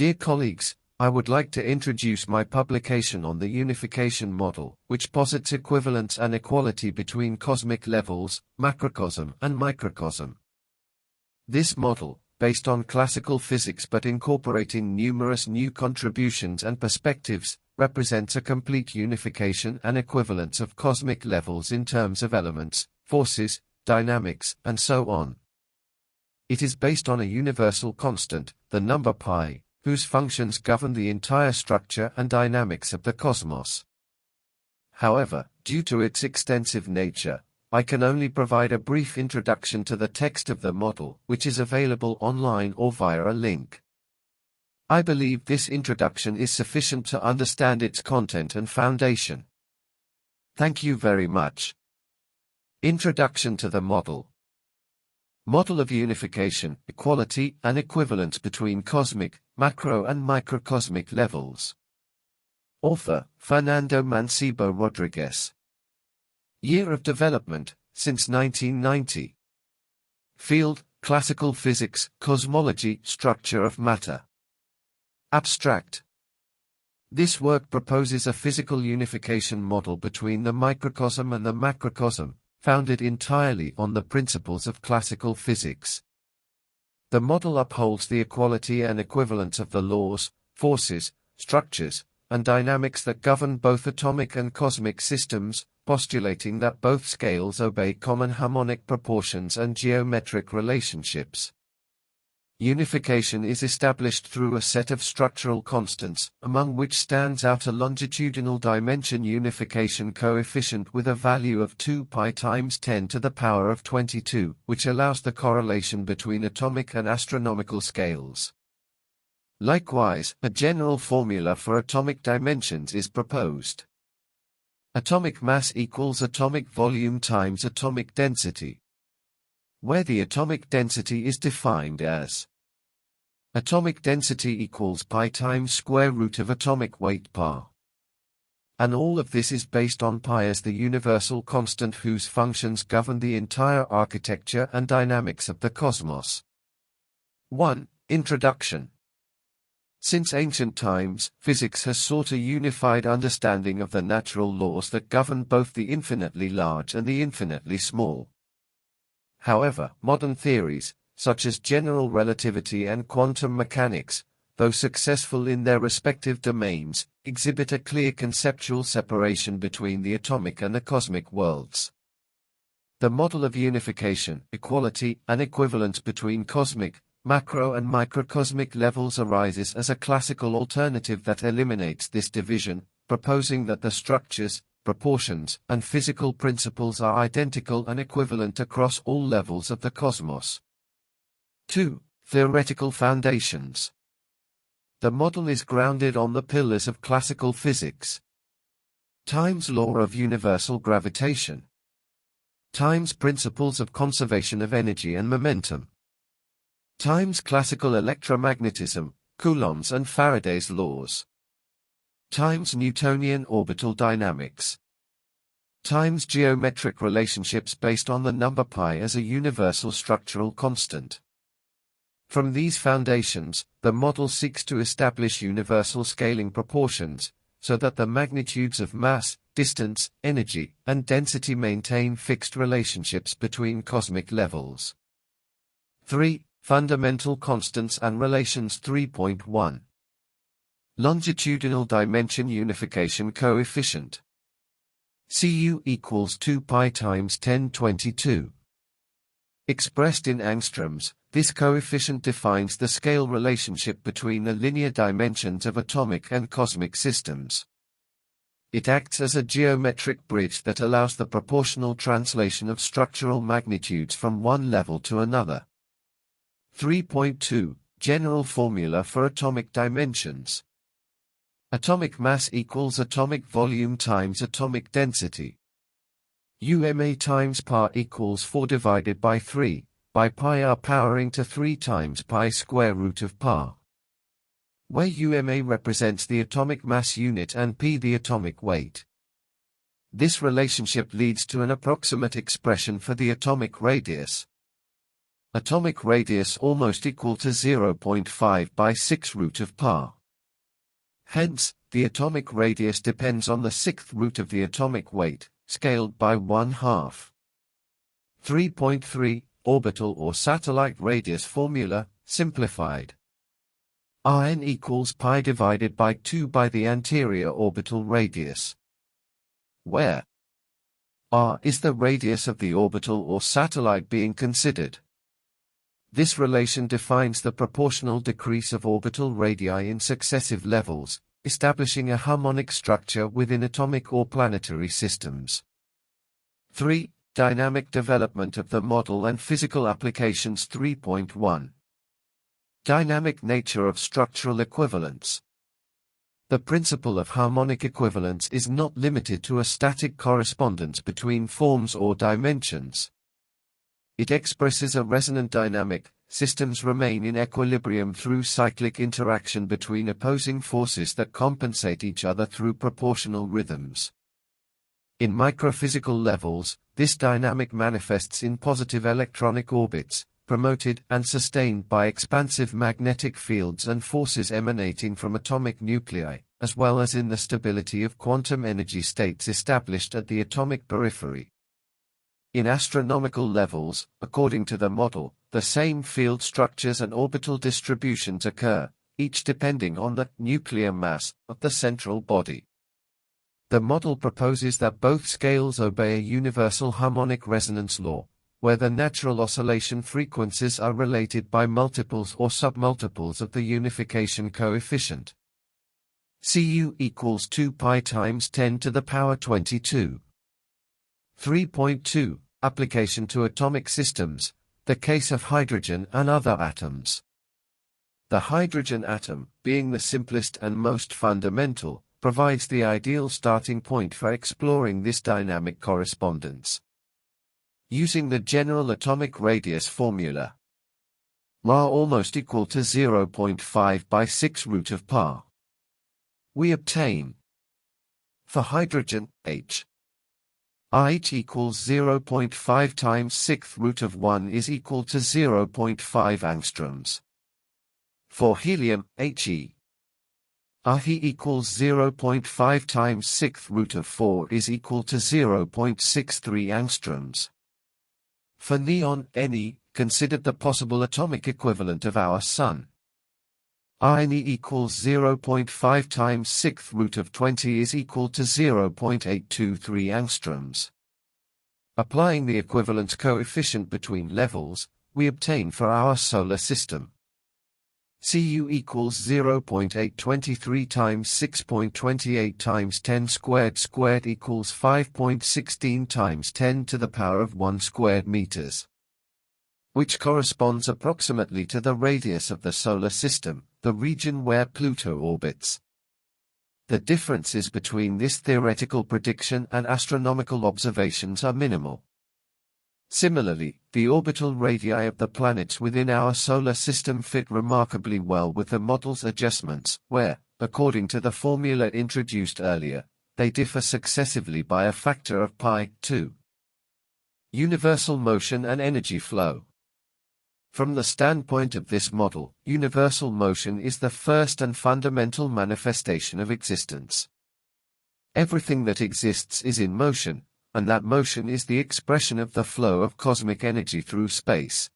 Dear colleagues, I would like to introduce my publication on the unification model, which posits equivalence and equality between cosmic levels, macrocosm and microcosm. This model, based on classical physics but incorporating numerous new contributions and perspectives, represents a complete unification and equivalence of cosmic levels in terms of elements, forces, dynamics, and so on. It is based on a universal constant, the number pi, whose functions govern the entire structure and dynamics of the cosmos. However, due to its extensive nature, I can only provide a brief introduction to the text of the model, which is available online or via a link. I believe this introduction is sufficient to understand its content and foundation. Thank you very much. Introduction to the model. Model of unification, equality, and equivalence between cosmic, macro and microcosmic levels. Author, Fernando Mancebo Rodriguez. Year of development, since 1990. Field, classical physics, cosmology, structure of matter. Abstract. This work proposes a physical unification model between the microcosm and the macrocosm, founded entirely on the principles of classical physics. The model upholds the equality and equivalence of the laws, forces, structures, and dynamics that govern both atomic and cosmic systems, postulating that both scales obey common harmonic proportions and geometric relationships. Unification is established through a set of structural constants, among which stands out a longitudinal dimension unification coefficient with a value of 2 pi times 10 to the power of 22, which allows the correlation between atomic and astronomical scales. Likewise, a general formula for atomic dimensions is proposed. Atomic mass equals atomic volume times atomic density, where the atomic density is defined as atomic density equals pi times square root of atomic weight par. And all of this is based on pi as the universal constant whose functions govern the entire architecture and dynamics of the cosmos. 1. Introduction. Since ancient times, physics has sought a unified understanding of the natural laws that govern both the infinitely large and the infinitely small. However, modern theories, such as general relativity and quantum mechanics, though successful in their respective domains, exhibit a clear conceptual separation between the atomic and the cosmic worlds. The model of unification, equality, and equivalence between cosmic, macro and microcosmic levels arises as a classical alternative that eliminates this division, proposing that the structures, proportions, and physical principles are identical and equivalent across all levels of the cosmos. 2. Theoretical foundations. The model is grounded on the pillars of classical physics. Times law of universal gravitation. Times principles of conservation of energy and momentum. Times classical electromagnetism, Coulomb's and Faraday's laws. Times Newtonian orbital dynamics. Times geometric relationships based on the number pi as a universal structural constant. From these foundations, the model seeks to establish universal scaling proportions, so that the magnitudes of mass, distance, energy, and density maintain fixed relationships between cosmic levels. 3. Fundamental constants and relations. 3.1. Longitudinal dimension unification coefficient. Cu equals 2 pi times 10^22. Expressed in angstroms, this coefficient defines the scale relationship between the linear dimensions of atomic and cosmic systems. It acts as a geometric bridge that allows the proportional translation of structural magnitudes from one level to another. 3.2. General formula for atomic dimensions. Atomic mass equals atomic volume times atomic density. UMA times par equals 4 divided by 3, by pi r powering to 3 times pi square root of par, where UMA represents the atomic mass unit and p the atomic weight. This relationship leads to an approximate expression for the atomic radius. Atomic radius almost equal to 0.5 by 6 root of par. Hence, the atomic radius depends on the sixth root of the atomic weight, scaled by 1/2. 3.3 Orbital or satellite radius formula, simplified. Rn equals pi divided by 2 by the anterior orbital radius, where r is the radius of the orbital or satellite being considered. This relation defines the proportional decrease of orbital radii in successive levels, establishing a harmonic structure within atomic or planetary systems. 3. Dynamic development of the model and physical applications. 3.1 Dynamic nature of structural equivalence. The principle of harmonic equivalence is not limited to a static correspondence between forms or dimensions. It expresses a resonant dynamic. Systems remain in equilibrium through cyclic interaction between opposing forces that compensate each other through proportional rhythms. In microphysical levels, this dynamic manifests in positive electronic orbits, promoted and sustained by expansive magnetic fields and forces emanating from atomic nuclei, as well as in the stability of quantum energy states established at the atomic periphery. In astronomical levels, according to the model, the same field structures and orbital distributions occur, each depending on the nuclear mass of the central body. The model proposes that both scales obey a universal harmonic resonance law, where the natural oscillation frequencies are related by multiples or submultiples of the unification coefficient. Cu equals 2 pi times 10 to the power 22. 3.2 Application to atomic systems, the case of hydrogen and other atoms. The hydrogen atom, being the simplest and most fundamental, provides the ideal starting point for exploring this dynamic correspondence. Using the general atomic radius formula, Ra almost equal to 0.5 by 6 root of par, we obtain, for hydrogen, H. H equals 0.5 times 6th root of 1 is equal to 0.5 angstroms. For helium, He. He equals 0.5 times 6th root of 4 is equal to 0.63 angstroms. For neon, Ne, considered the possible atomic equivalent of our Sun. Ne equals 0.5 times 6th root of 20 is equal to 0.823 angstroms. Applying the equivalence coefficient between levels, we obtain for our solar system. Cu equals 0.823 times 6.28 times 10 squared equals 5.16 times 10 to the power of 1 squared meters, which corresponds approximately to the radius of the solar system, the region where Pluto orbits. The differences between this theoretical prediction and astronomical observations are minimal. Similarly, the orbital radii of the planets within our solar system fit remarkably well with the model's adjustments, where, according to the formula introduced earlier, they differ successively by a factor of pi 2. Universal motion and energy flow. From the standpoint of this model, universal motion is the first and fundamental manifestation of existence. Everything that exists is in motion, and that motion is the expression of the flow of cosmic energy through space.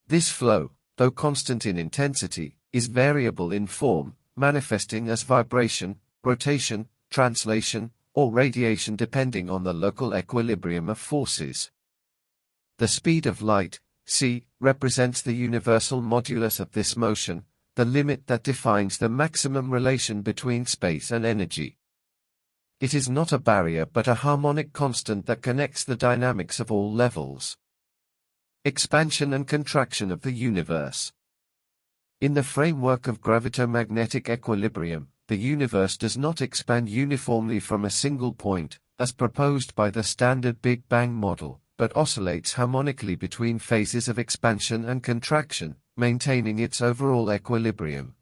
This flow, though constant in intensity, is variable in form, manifesting as vibration, rotation, translation, or radiation depending on the local equilibrium of forces. The speed of light, c, represents the universal modulus of this motion, the limit that defines the maximum relation between space and energy. It is not a barrier but a harmonic constant that connects the dynamics of all levels. Expansion and contraction of the universe. In the framework of gravitomagnetic equilibrium, the universe does not expand uniformly from a single point, as proposed by the standard Big Bang model, but oscillates harmonically between phases of expansion and contraction, maintaining its overall equilibrium.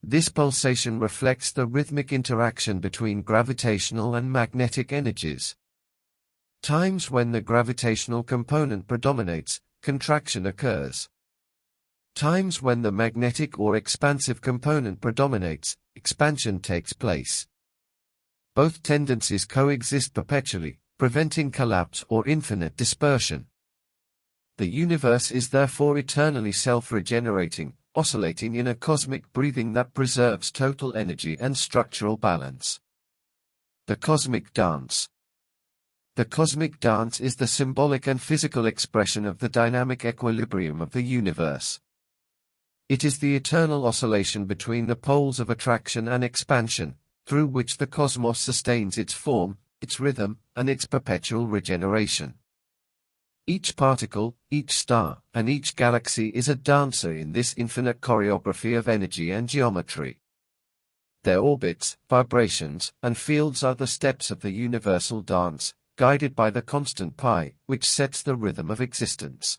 This pulsation reflects the rhythmic interaction between gravitational and magnetic energies. Times when the gravitational component predominates, contraction occurs. Times when the magnetic or expansive component predominates, expansion takes place. Both tendencies coexist perpetually, preventing collapse or infinite dispersion. The universe is therefore eternally self-regenerating, oscillating in a cosmic breathing that preserves total energy and structural balance. The cosmic dance. The cosmic dance is the symbolic and physical expression of the dynamic equilibrium of the universe. It is the eternal oscillation between the poles of attraction and expansion, through which the cosmos sustains its form, its rhythm, and its perpetual regeneration. Each particle, each star, and each galaxy is a dancer in this infinite choreography of energy and geometry. Their orbits, vibrations, and fields are the steps of the universal dance, guided by the constant pi, which sets the rhythm of existence.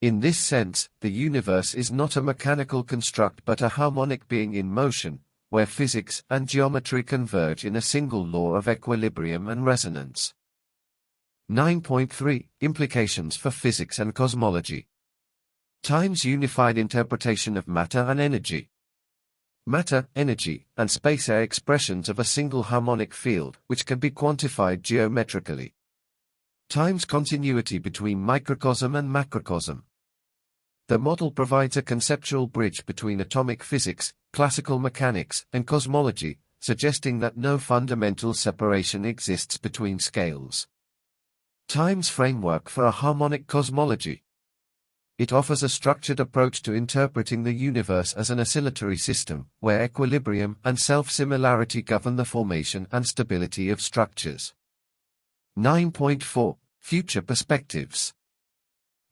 In this sense, the universe is not a mechanical construct but a harmonic being in motion, where physics and geometry converge in a single law of equilibrium and resonance. 9.3 Implications for Physics and Cosmology. Time's unified interpretation of matter and energy. Matter, energy, and space are expressions of a single harmonic field which can be quantified geometrically. Time's continuity between microcosm and macrocosm. The model provides a conceptual bridge between atomic physics, classical mechanics, and cosmology, suggesting that no fundamental separation exists between scales. Time's framework for a harmonic cosmology. It offers a structured approach to interpreting the universe as an oscillatory system, where equilibrium and self-similarity govern the formation and stability of structures. 9.4 Future Perspectives.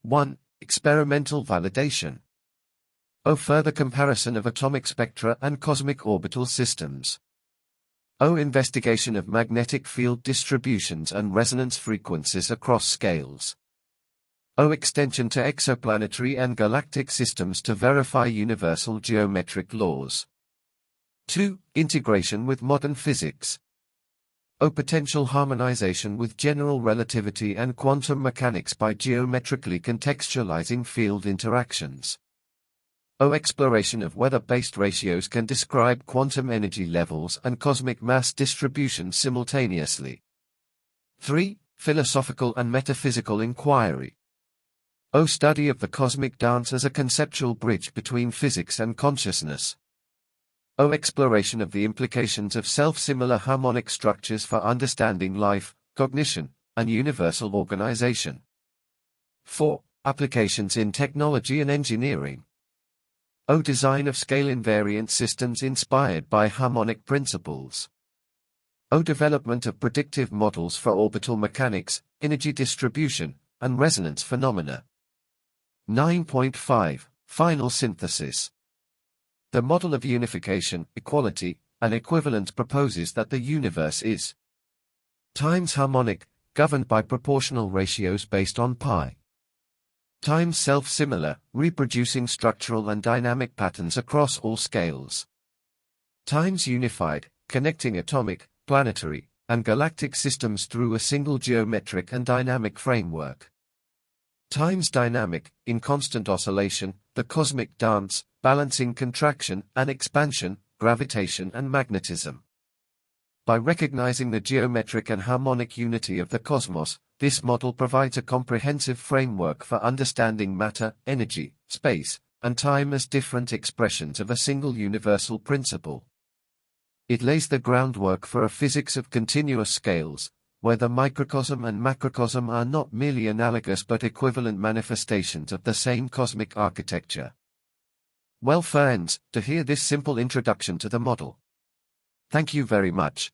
1. Experimental validation. Further comparison of atomic spectra and cosmic orbital systems. Investigation of magnetic field distributions and resonance frequencies across scales. Extension to exoplanetary and galactic systems to verify universal geometric laws. 2. Integration with modern physics. Potential harmonization with general relativity and quantum mechanics by geometrically contextualizing field interactions. Exploration of weather-based ratios can describe quantum energy levels and cosmic mass distribution simultaneously. 3. Philosophical and metaphysical inquiry. Study of the cosmic dance as a conceptual bridge between physics and consciousness. Exploration of the implications of self-similar harmonic structures for understanding life, cognition, and universal organization. 4. Applications in technology and engineering. Design of scale-invariant systems inspired by harmonic principles. Development of predictive models for orbital mechanics, energy distribution, and resonance phenomena. 9.5 Final synthesis. The model of unification, equality, and equivalence proposes that the universe is times harmonic, governed by proportional ratios based on pi. Times self-similar, reproducing structural and dynamic patterns across all scales. Times unified, connecting atomic, planetary, and galactic systems through a single geometric and dynamic framework. Times dynamic, in constant oscillation, the cosmic dance, balancing contraction and expansion, gravitation and magnetism. By recognizing the geometric and harmonic unity of the cosmos, this model provides a comprehensive framework for understanding matter, energy, space, and time as different expressions of a single universal principle. It lays the groundwork for a physics of continuous scales, where the microcosm and macrocosm are not merely analogous but equivalent manifestations of the same cosmic architecture. Well friends, to hear this simple introduction to the model. Thank you very much.